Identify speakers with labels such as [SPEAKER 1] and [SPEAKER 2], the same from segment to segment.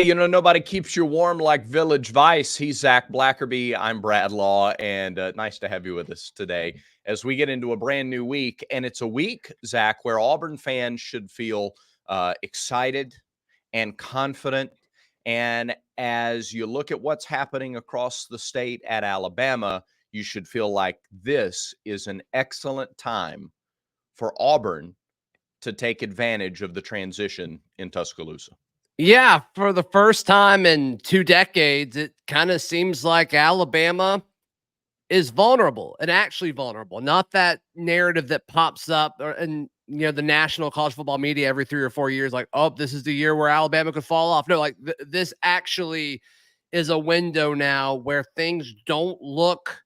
[SPEAKER 1] Hey, nobody keeps you warm like Village Vice. He's Zach Blackerby. I'm Brad Law, and nice to have you with us today as we get into a brand new week. And it's a week, Zach, where Auburn fans should feel excited and confident. And as you look at what's happening across the state at Alabama, you should feel like this is an excellent time for Auburn to take advantage of the transition in Tuscaloosa.
[SPEAKER 2] Yeah, for the first time in 2 decades, it kind of seems like Alabama is vulnerable and actually vulnerable. Not that narrative that pops up in the national college football media every 3 or 4 years, like, oh, this is the year where Alabama could fall off. No, like this actually is a window now where things don't look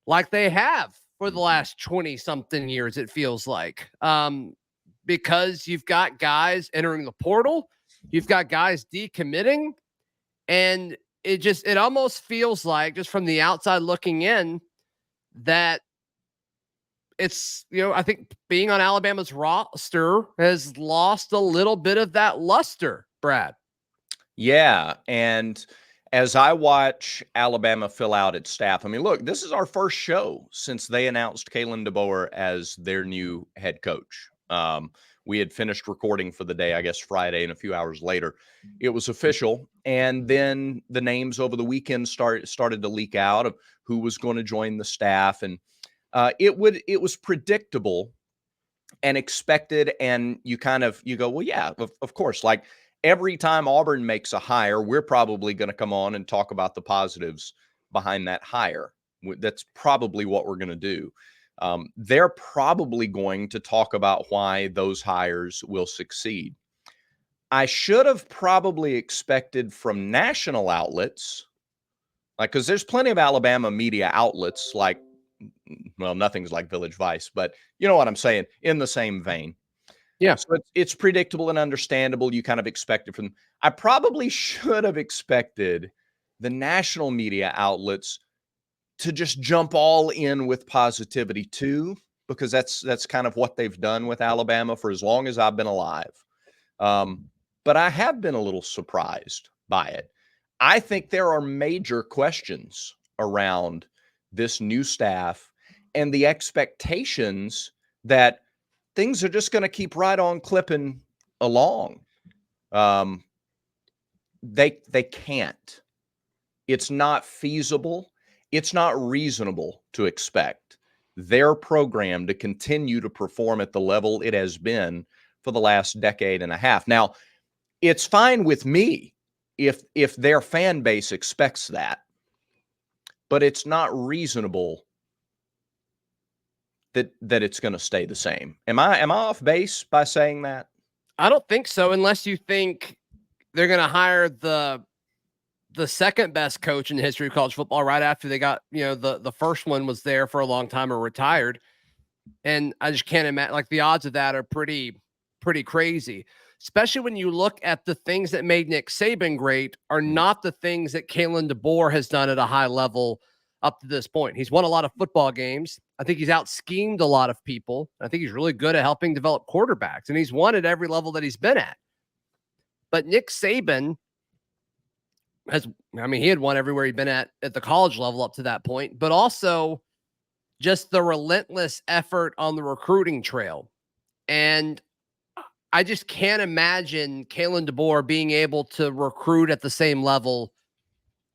[SPEAKER 2] like they have for the last 20-something years, it feels like. Because you've got guys entering the portal. You've got guys decommitting, and it almost feels like, just from the outside looking in, that it's, I think being on Alabama's roster has lost a little bit of that luster, Brad.
[SPEAKER 1] Yeah, and as I watch Alabama fill out its staff, I mean, look, this is our first show since they announced Kalen DeBoer as their new head coach. We had finished recording for the day, I guess Friday, and a few hours later, it was official. And then the names over the weekend started to leak out of who was going to join the staff, and it was predictable and expected. And you go, well, yeah, of course, like every time Auburn makes a hire, we're probably going to come on and talk about the positives behind that hire. That's probably what we're going to do. They're probably going to talk about why those hires will succeed. I should have probably expected from national outlets, because there's plenty of Alabama media outlets, like, well, nothing's like Village Vice, but you know what I'm saying, in the same vein.
[SPEAKER 2] Yeah.
[SPEAKER 1] So it's predictable and understandable. You kind of expect it from them. I probably should have expected the national media outlets to just jump all in with positivity too, because that's kind of what they've done with Alabama for as long as I've been alive. But I have been a little surprised by it. I think there are major questions around this new staff and the expectations that things are just going to keep right on clipping along. They can't. It's not feasible. It's not reasonable to expect their program to continue to perform at the level it has been for the last decade and a half. Now, it's fine with me if their fan base expects that, but it's not reasonable that it's going to stay the same. Am I off base by saying that?
[SPEAKER 2] I don't think so, unless you think they're going to hire the second best coach in the history of college football right after they got, the first one was there for a long time or retired. And I just can't imagine, like, the odds of that are pretty crazy, especially when you look at the things that made Nick Saban great are not the things that Kalen DeBoer has done at a high level up to this point. He's won a lot of football games. I think he's out-schemed a lot of people. I think he's really good at helping develop quarterbacks, and he's won at every level that he's been at. But Nick Saban he had won everywhere he'd been at the college level up to that point, but also just the relentless effort on the recruiting trail. And I just can't imagine Kalen DeBoer being able to recruit at the same level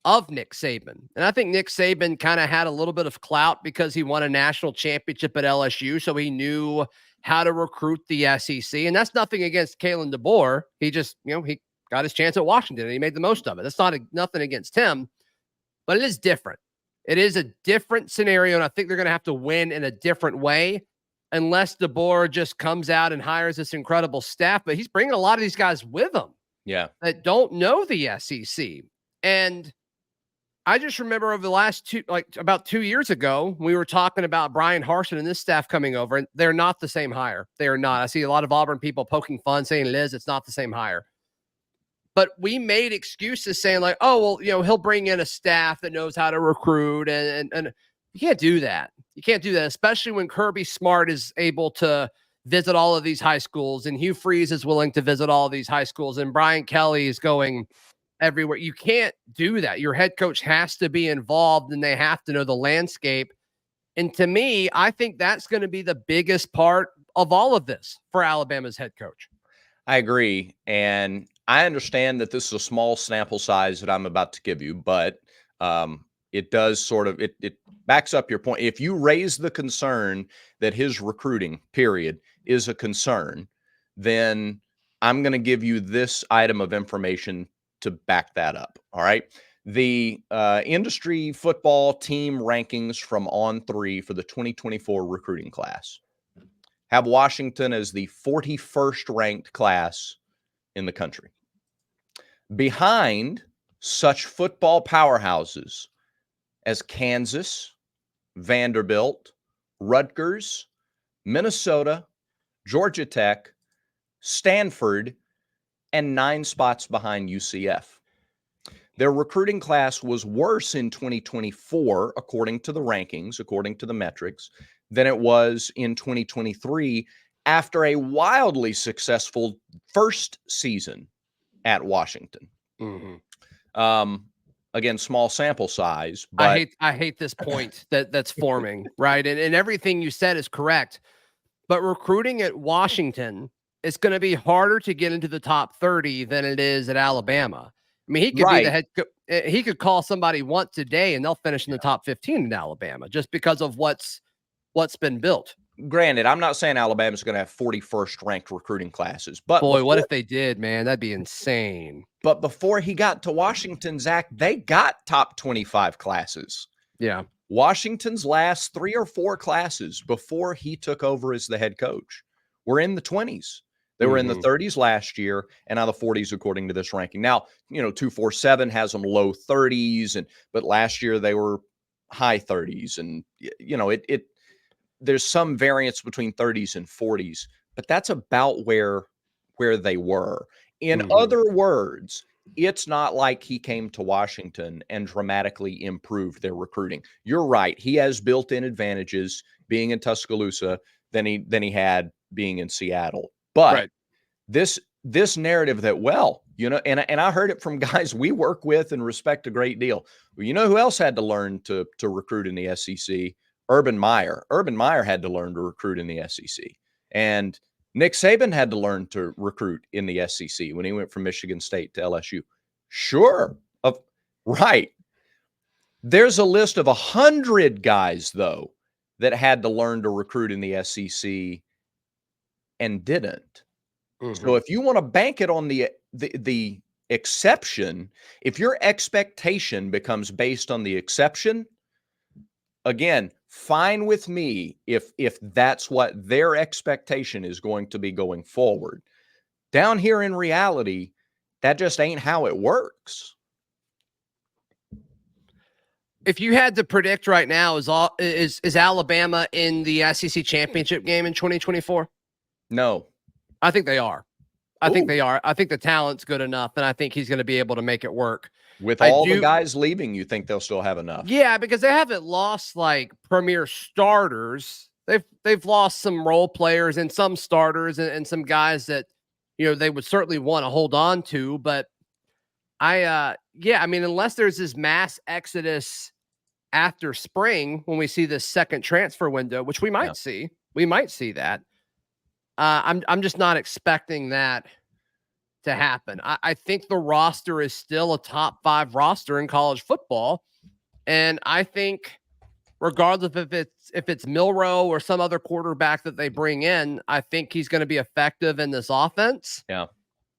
[SPEAKER 2] of Nick Saban. And I think Nick Saban kind of had a little bit of clout because he won a national championship at LSU, so he knew how to recruit the SEC. And that's nothing against Kalen DeBoer. He just, he got his chance at Washington and he made the most of it. That's nothing against him, but it is different. It is a different scenario, and I think they're going to have to win in a different way unless DeBoer just comes out and hires this incredible staff. But he's bringing a lot of these guys with him, that don't know the SEC. And I just remember over the last about 2 years ago, we were talking about Brian Harsin and this staff coming over, and they're not the same hire. They are not. I see a lot of Auburn people poking fun, saying, Liz, it's not the same hire. But we made excuses saying, like, oh, well, he'll bring in a staff that knows how to recruit. And you can't do that. You can't do that, especially when Kirby Smart is able to visit all of these high schools, and Hugh Freeze is willing to visit all of these high schools, and Brian Kelly is going everywhere. You can't do that. Your head coach has to be involved, and they have to know the landscape. And to me, I think that's going to be the biggest part of all of this for Alabama's head coach.
[SPEAKER 1] I agree. And I understand that this is a small sample size that I'm about to give you, but it does sort of, it backs up your point. If you raise the concern that his recruiting, period, is a concern, then I'm going to give you this item of information to back that up. All right. The industry football team rankings from On3 for the 2024 recruiting class have Washington as the 41st ranked class in the country. Behind such football powerhouses as Kansas, Vanderbilt, Rutgers, Minnesota, Georgia Tech, Stanford, and 9 spots behind UCF. Their recruiting class was worse in 2024, according to the rankings, according to the metrics, than it was in 2023 after a wildly successful first season at Washington. Again, small sample size, but
[SPEAKER 2] I hate this point that's forming, right? And everything you said is correct. But recruiting at Washington is going to be harder to get into the top 30 than it is at Alabama. I mean, he could be the head he could call somebody once a day and they'll finish in the top 15 in Alabama just because of what's been built.
[SPEAKER 1] Granted, I'm not saying Alabama's going to have 41st ranked recruiting classes, but
[SPEAKER 2] boy, what if they did, man? That'd be insane.
[SPEAKER 1] But before he got to Washington, Zach, they got top 25 classes.
[SPEAKER 2] Yeah.
[SPEAKER 1] Washington's last 3 or 4 classes before he took over as the head coach were in the 20s. They were in the 30s last year, and now the 40s, according to this ranking. Now, 247 has them low 30s, but last year they were high 30s, and there's some variance between 30s and 40s, but that's about where they were. In other words, it's not like he came to Washington and dramatically improved their recruiting. You're right; he has built-in advantages being in Tuscaloosa than he had being in Seattle. But this narrative that, and I heard it from guys we work with and respect a great deal. Well, you know who else had to learn to recruit in the SEC? Urban Meyer. Urban Meyer had to learn to recruit in the SEC. And Nick Saban had to learn to recruit in the SEC when he went from Michigan State to LSU. Sure. Right. There's a list of 100 guys, though, that had to learn to recruit in the SEC and didn't. So if you want to bank it on the exception, if your expectation becomes based on the exception, again, fine with me if that's what their expectation is going to be going forward. Down here in reality, that just ain't how it works.
[SPEAKER 2] If you had to predict right now, is Alabama in the SEC championship game in 2024?
[SPEAKER 1] No.
[SPEAKER 2] I think they are. I think they are. I think the talent's good enough, and I think he's going to be able to make it work.
[SPEAKER 1] With all the guys leaving, you think they'll still have enough?
[SPEAKER 2] Yeah, because they haven't lost like premier starters. They've lost some role players and some starters and some guys that they would certainly want to hold on to. But I mean, unless there's this mass exodus after spring when we see this second transfer window, which we might see, that. I'm just not expecting that to happen. I think the roster is still a top 5 roster in college football. And I think regardless if it's Milroe or some other quarterback that they bring in, I think he's going to be effective in this offense.
[SPEAKER 1] Yeah.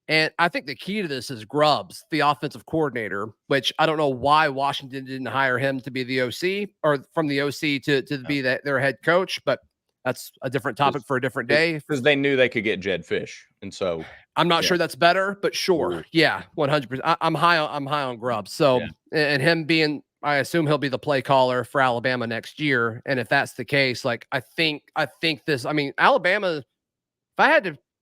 [SPEAKER 2] And I think the key to this is Grubbs, the offensive coordinator, which I don't know why Washington didn't hire him to be the OC or from the OC to be their head coach, but that's a different topic for a different day.
[SPEAKER 1] Because they knew they could get Jed Fish, and so
[SPEAKER 2] I'm not sure that's better, but sure,
[SPEAKER 1] Ooh.
[SPEAKER 2] Yeah, 100%. I'm high on Grubbs. So and him being, I assume he'll be the play caller for Alabama next year. And if that's the case, like I think this. I mean, Alabama.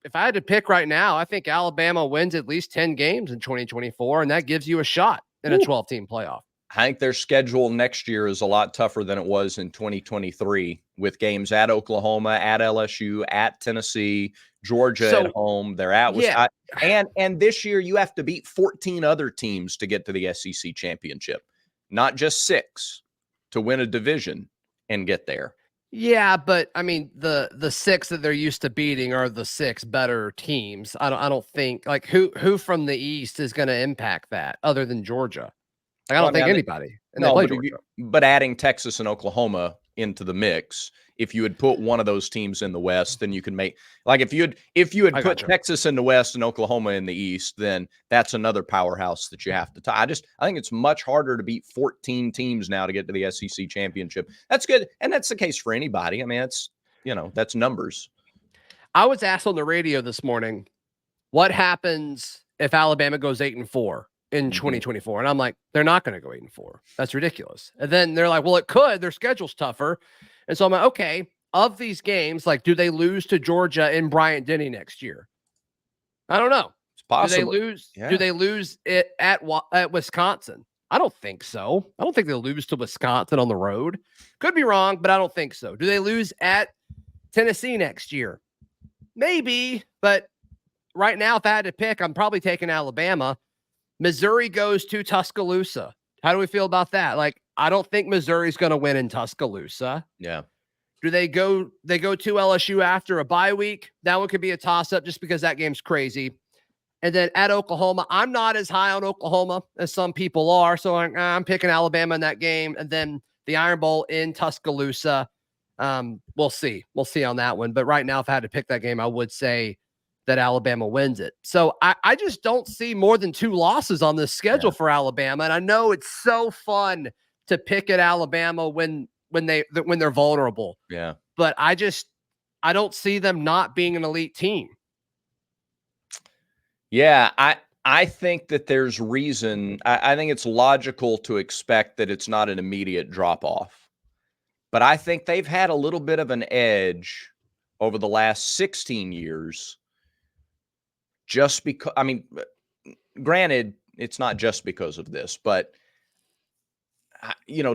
[SPEAKER 2] If I had to pick right now, I think Alabama wins at least 10 games in 2024, and that gives you a shot in a 12-team playoff.
[SPEAKER 1] I think their schedule next year is a lot tougher than it was in 2023, with games at Oklahoma, at LSU, at Tennessee, Georgia at home. They're at
[SPEAKER 2] yeah.
[SPEAKER 1] Wisconsin. And this year you have to beat 14 other teams to get to the SEC championship, not just 6 to win a division and get there.
[SPEAKER 2] Yeah, but I mean the 6 that they're used to beating are the 6 better teams. I don't think like who from the East is going to impact that other than Georgia. Like, I don't think anybody. And they play Georgia.
[SPEAKER 1] But adding Texas and Oklahoma into the mix, if you had put one of those teams in the West, then you can make like if you had put Texas in the West and Oklahoma in the East, then that's another powerhouse that you have to tie. I think it's much harder to beat 14 teams now to get to the SEC championship. That's good, and that's the case for anybody. I mean, that's numbers.
[SPEAKER 2] I was asked on the radio this morning, what happens if Alabama goes 8-4 in 2024? And I'm like, they're not going to go 8-4. That's ridiculous. And then they're like, well, it could. Their schedule's tougher. And so I'm like, okay, of these games, like, do they lose to Georgia in Bryant-Denny next year? I don't know.
[SPEAKER 1] It's possible.
[SPEAKER 2] Do they lose? Yeah. Do they lose it at Wisconsin? I don't think so. I don't think they'll lose to Wisconsin on the road. Could be wrong, but I don't think so. Do they lose at Tennessee next year? Maybe, but right now, if I had to pick, I'm probably taking Alabama. Missouri goes to Tuscaloosa. How do we feel about that? Like, I don't think Missouri's going to win in Tuscaloosa.
[SPEAKER 1] Yeah.
[SPEAKER 2] Do they go to LSU after a bye week? That one could be a toss-up just because that game's crazy. And then at Oklahoma, I'm not as high on Oklahoma as some people are, so I'm picking Alabama in that game. And then the Iron Bowl in Tuscaloosa. We'll see. We'll see on that one. But right now, if I had to pick that game, I would say that Alabama wins it. So I just don't see more than 2 losses on this schedule for Alabama. And I know it's so fun to pick at Alabama when they're vulnerable.
[SPEAKER 1] Yeah.
[SPEAKER 2] But I don't see them not being an elite team.
[SPEAKER 1] Yeah, I think that there's reason. I think it's logical to expect that it's not an immediate drop-off. But I think they've had a little bit of an edge over the last 16 years just because, I mean, granted, it's not just because of this, but,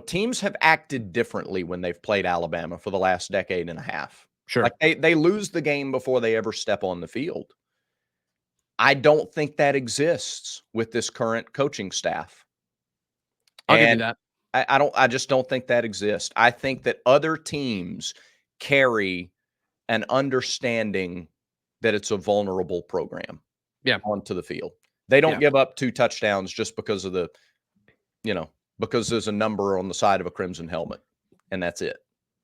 [SPEAKER 1] teams have acted differently when they've played Alabama for the last decade and a half.
[SPEAKER 2] Sure.
[SPEAKER 1] Like they lose the game before they ever step on the field. I don't think that exists with this current coaching staff.
[SPEAKER 2] I'll give you that.
[SPEAKER 1] I just don't think that exists. I think that other teams carry an understanding that it's a vulnerable program onto the field. They don't give up 2 touchdowns just because of because there's a number on the side of a crimson helmet, and that's it.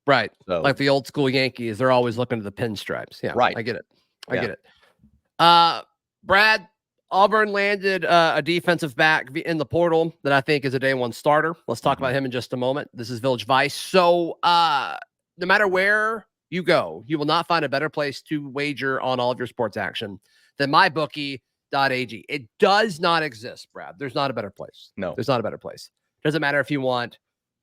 [SPEAKER 2] Right. So, like the old school Yankees, they're always looking to the pinstripes. Yeah,
[SPEAKER 1] right.
[SPEAKER 2] I get it. I get it. Brad, Auburn landed a defensive back in the portal that I think is a day 1 starter. Let's talk about him in just a moment. This is Village Vice. So no matter where you go, you will not find a better place to wager on all of your sports action than mybookie.ag. It does not exist, Brad. There's not a better place.
[SPEAKER 1] No.
[SPEAKER 2] There's not a better place. Doesn't matter if you want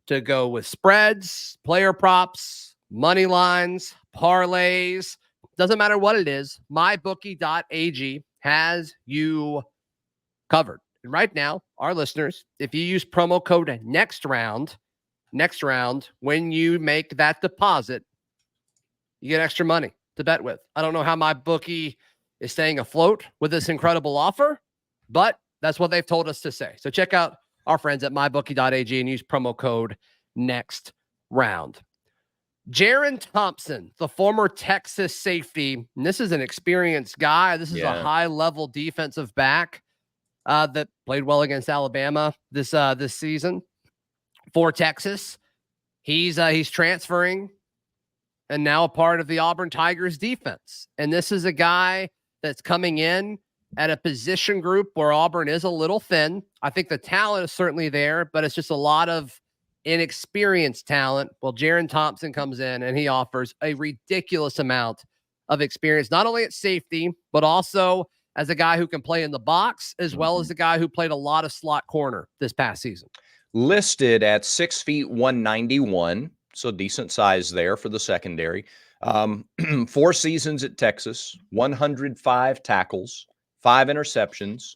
[SPEAKER 2] to go with spreads, player props, money lines, parlays. Doesn't matter what it is. Mybookie.ag has you covered. And right now, our listeners, if you use promo code next round, when you make that deposit, you get extra money to bet with. I don't know how my bookie is staying afloat with this incredible offer, but that's what they've told us to say. So check out our friends at mybookie.ag and use promo code next round. Jaron Thompson, the former Texas safety, and this is an experienced guy. This is a high-level defensive back that played well against Alabama this season for Texas. He's transferring and now a part of the Auburn Tigers defense. And this is a guy that's coming in at a position group where Auburn is a little thin. I think the talent is certainly there, but it's just a lot of inexperienced talent. Well, Jaron Thompson comes in and he offers a ridiculous amount of experience, not only at safety, but also as a guy who can play in the box, as well as a guy who played a lot of slot corner this past season.
[SPEAKER 1] Listed at 6 feet 191, so decent size there for the secondary. 4 seasons at Texas, 105 tackles, 5 interceptions.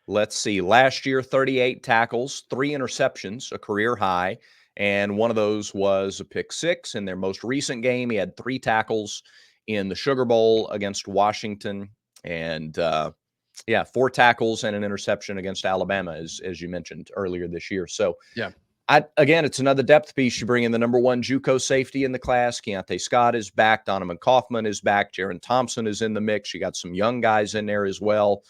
[SPEAKER 1] Let's see. Last year, 38 tackles, 3 interceptions, a career high, and one of those was a pick six. In their most recent game, he had 3 tackles in the Sugar Bowl against Washington, and 4 tackles and an interception against Alabama, as you mentioned earlier this year. So,
[SPEAKER 2] Yeah.
[SPEAKER 1] again, it's another depth piece. You bring in the number 1 JUCO safety in the class. Keontae Scott is back. Donovan Kaufman is back. Jaron Thompson is in the mix. You got some young guys in there as well.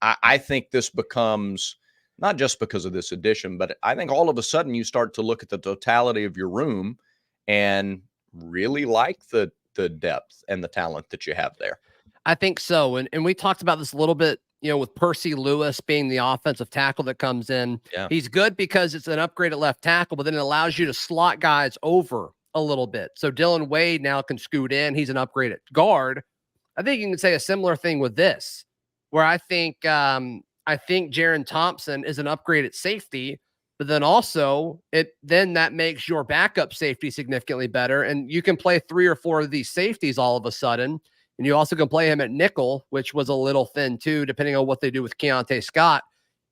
[SPEAKER 1] I think this becomes, not just because of this addition, but I think all of a sudden you start to look at the totality of your room and really like the depth and the talent that you have there.
[SPEAKER 2] I think so. And we talked about this a little bit, with Percy Lewis being the offensive tackle that comes in.
[SPEAKER 1] Yeah.
[SPEAKER 2] He's good because it's an upgrade at left tackle, but then it allows you to slot guys over a little bit. So Dylan Wade now can scoot in. He's an upgrade at guard. I think you can say a similar thing with this, where I think Jaron Thompson is an upgrade at safety, but then also that makes your backup safety significantly better. And you can play 3 or 4 of these safeties all of a sudden. And you also can play him at nickel, which was a little thin too, depending on what they do with Keontae Scott.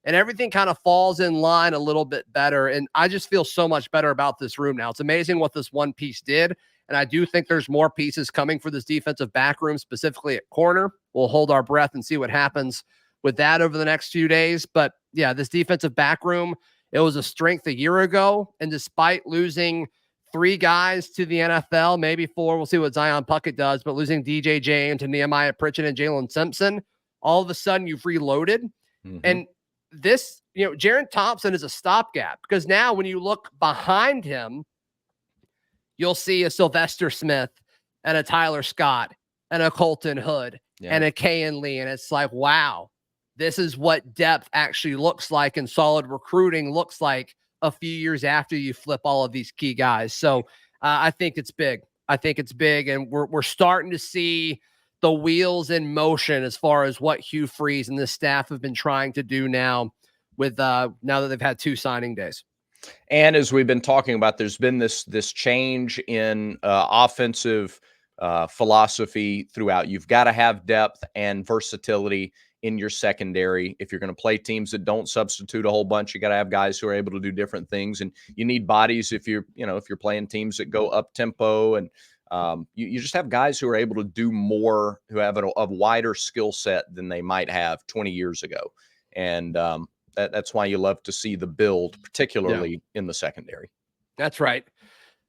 [SPEAKER 2] And everything kind of falls in line a little bit better. And I just feel so much better about this room now. It's amazing what this one piece did. And I do think there's more pieces coming for this defensive back room, specifically at corner. We'll hold our breath and see what happens with that over the next few days. But yeah, this defensive back room, it was a strength a year ago. And despite losing 3 guys to the NFL, maybe 4, we'll see what Zion Puckett does, but losing DJ James to Nehemiah Pritchett and Jalen Simpson, all of a sudden you've reloaded.
[SPEAKER 1] Mm-hmm.
[SPEAKER 2] And this, Jaron Thompson is a stopgap, because now when you look behind him, you'll see a Sylvester Smith and a Tyler Scott and a Colton Hood and a Kayan Lee. And it's like, wow, this is what depth actually looks like and solid recruiting looks like a few years after you flip all of these key guys. So I think it's big. And we're starting to see the wheels in motion as far as what Hugh Freeze and the staff have been trying to do now with now that they've had 2 signing days.
[SPEAKER 1] And as we've been talking about, there's been this change in offensive philosophy throughout. You've got to have depth and versatility in your secondary. If you're going to play teams that don't substitute a whole bunch, you got to have guys who are able to do different things, and you need bodies if you're playing teams that go up tempo, and you just have guys who are able to do more, who have a wider skill set than they might have 20 years ago. And that's why you love to see the build, particularly in the secondary.
[SPEAKER 2] That's right.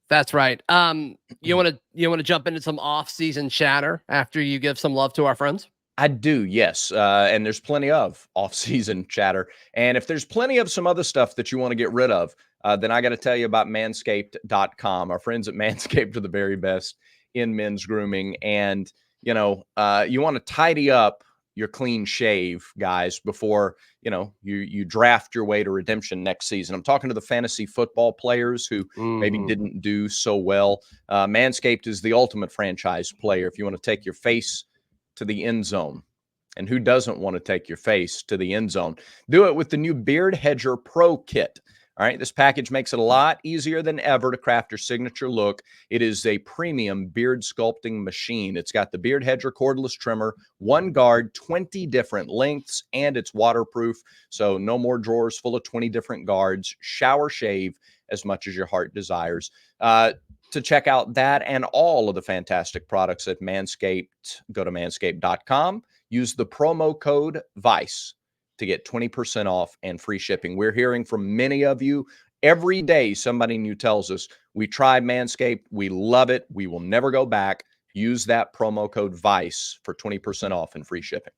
[SPEAKER 2] You want to jump into some off-season chatter after you give some love to our friends?
[SPEAKER 1] I do, yes. And there's plenty of off-season chatter. And if there's plenty of some other stuff that you want to get rid of, then I got to tell you about manscaped.com. Our friends at Manscaped are the very best in men's grooming. And, you want to tidy up your clean shave, guys, before, you draft your way to redemption next season. I'm talking to the fantasy football players who maybe didn't do so well. Manscaped is the ultimate franchise player if you want to take your face to the end zone. And who doesn't want to take your face to the end zone? Do it with the new Beard Hedger Pro Kit. All right, this package makes it a lot easier than ever to craft your signature look. It is a premium beard sculpting machine. It's got the Beard Hedger cordless trimmer, 1 guard, 20 different lengths, and it's waterproof. So no more drawers full of 20 different guards. Shower, shave as much as your heart desires. To check out that and all of the fantastic products at Manscaped, go to manscaped.com. Use the promo code VICE to get 20% off and free shipping. We're hearing from many of you every day. Somebody new tells us, we tried Manscaped. We love it. We will never go back. Use that promo code VICE for 20% off and free shipping.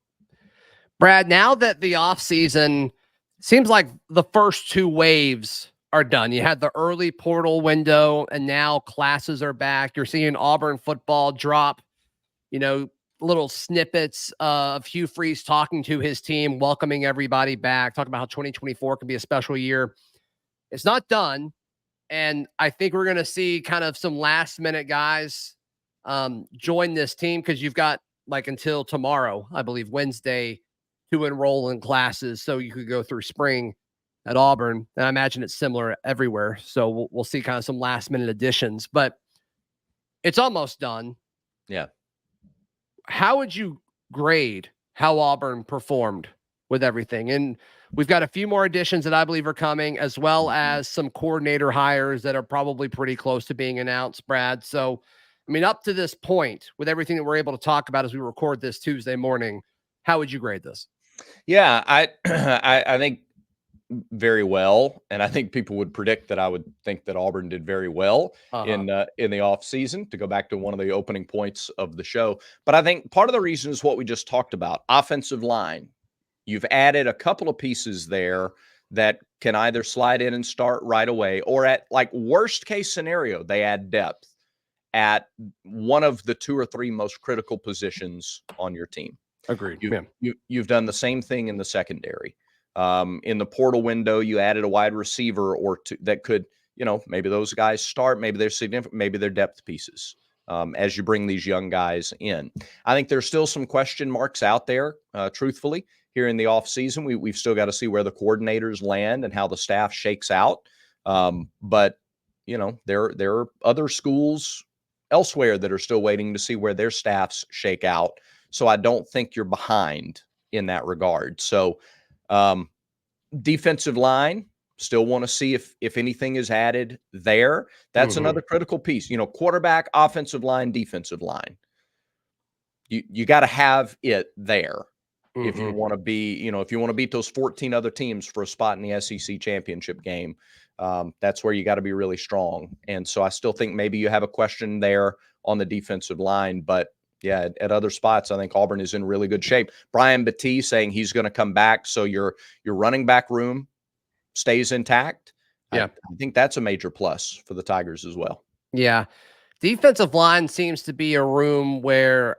[SPEAKER 2] Brad, now that the offseason seems like the first 2 waves are done. You had the early portal window, and now classes are back. You're seeing Auburn football drop, little snippets of Hugh Freeze talking to his team, welcoming everybody back, talking about how 2024 can be a special year. It's not done. And I think we're going to see kind of some last minute guys join this team, because you've got until tomorrow, I believe Wednesday, to enroll in classes. So you could go through spring at Auburn. And I imagine it's similar everywhere. So we'll see kind of some last minute additions, but it's almost done.
[SPEAKER 1] Yeah.
[SPEAKER 2] How would you grade how Auburn performed with everything. And we've got a few more additions that I believe are coming, as well as some coordinator hires that are probably pretty close to being announced, Brad. So, I mean, up to this point, with everything that we're able to talk about as we record this Tuesday morning, how would you grade this?
[SPEAKER 1] Yeah, I think very well, and I think people would predict that I would think that Auburn did very well in the offseason, to go back to one of the opening points of the show. But I think part of the reason is what we just talked about, offensive line. You've added a couple of pieces there that can either slide in and start right away, or at like worst case scenario, they add depth at one of the 2 or 3 most critical positions on your team.
[SPEAKER 2] Agreed.
[SPEAKER 1] You've done the same thing in the secondary. In the portal window, you added a wide receiver or two that could, maybe those guys start, maybe they're significant, maybe they're depth pieces as you bring these young guys in. I think there's still some question marks out there, truthfully, here in the offseason. We've still got to see where the coordinators land and how the staff shakes out. But, there are other schools elsewhere that are still waiting to see where their staffs shake out. So I don't think you're behind in that regard. So defensive line, still want to see if anything is added there. That's another critical piece. Quarterback, offensive line, defensive line. You got to have it there if you want to be, if you want to beat those 14 other teams for a spot in the SEC championship game. That's where you got to be really strong. And so I still think maybe you have a question there on the defensive line, but yeah, at other spots, I think Auburn is in really good shape. Brian Battie saying he's going to come back, so your running back room stays intact.
[SPEAKER 2] Yeah,
[SPEAKER 1] I think that's a major plus for the Tigers as well.
[SPEAKER 2] Yeah, defensive line seems to be a room where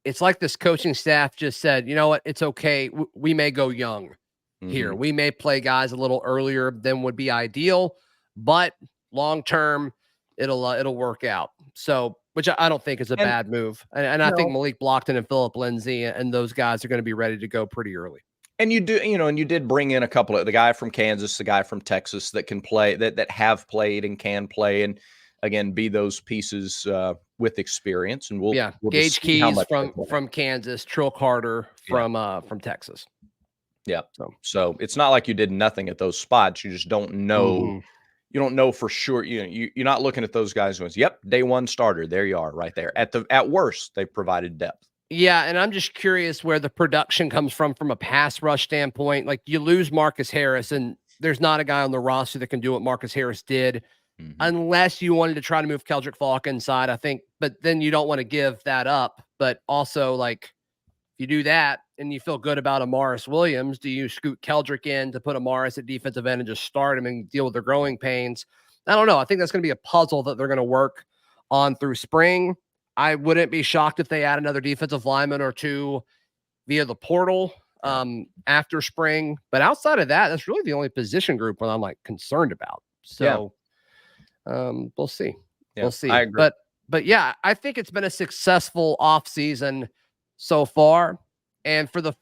[SPEAKER 2] it's like this coaching staff just said, you know what, it's okay. We may go young here. We may play guys a little earlier than would be ideal, but long term, it'll work out. So, which I don't think is a bad move. And I think Malik Blockton and Phillip Lindsay and those guys are going to be ready to go pretty early.
[SPEAKER 1] And you did bring in a couple of the guy from Kansas, the guy from Texas that can play, that have played and can play, and again be those pieces with experience. And we'll
[SPEAKER 2] Gage Keys from Kansas, Trill Carter from Texas.
[SPEAKER 1] Yeah. So it's not like you did nothing at those spots. You just don't know. You don't know for sure. You're not looking at those guys going, yep, day one starter. There you are right there. At worst, they've provided depth.
[SPEAKER 2] Yeah, and I'm just curious where the production comes from a pass rush standpoint. Like, you lose Marcus Harris, and there's not a guy on the roster that can do what Marcus Harris did, unless you wanted to try to move Keldrick Falk inside, I think. But then you don't want to give that up. But also, like, if you do that and you feel good about Amaris Williams, do you scoot Keldrick in to put Amaris at defensive end and just start him and deal with their growing pains? I don't know. I think that's going to be a puzzle that they're going to work on through spring. I wouldn't be shocked if they add another defensive lineman or two via the portal after spring. But outside of that, that's really the only position group that I'm like concerned about. So we'll see.
[SPEAKER 1] Yeah,
[SPEAKER 2] we'll see.
[SPEAKER 1] I agree.
[SPEAKER 2] But yeah, I think it's been a successful offseason so far. And for the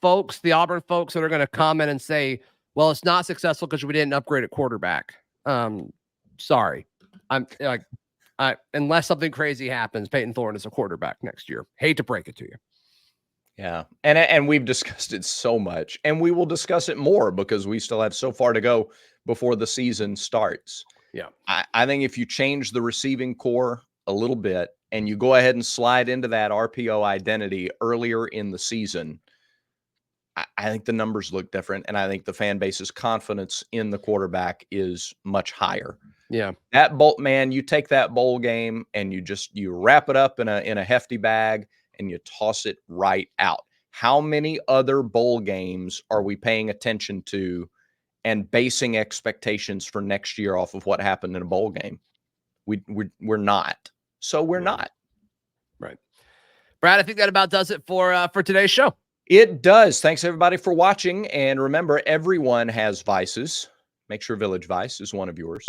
[SPEAKER 2] Auburn folks that are going to comment and say, well, it's not successful because we didn't upgrade at quarterback. Sorry. I'm like, unless something crazy happens, Peyton Thorne is a quarterback next year. Hate to break it to you.
[SPEAKER 1] Yeah. And we've discussed it so much, and we will discuss it more because we still have so far to go before the season starts.
[SPEAKER 2] Yeah.
[SPEAKER 1] I think if you change the receiving core a little bit and you go ahead and slide into that RPO identity earlier in the season, I think the numbers look different, and I think the fan base's confidence in the quarterback is much higher.
[SPEAKER 2] Yeah.
[SPEAKER 1] That you take that bowl game and you wrap it up in a hefty bag and you toss it right out. How many other bowl games are we paying attention to and basing expectations for next year off of what happened in a bowl game? We're not. So we're not.
[SPEAKER 2] Right. Brad, I think that about does it for today's show.
[SPEAKER 1] It does. Thanks everybody for watching. And remember, everyone has vices. Make sure Village Vice is one of yours.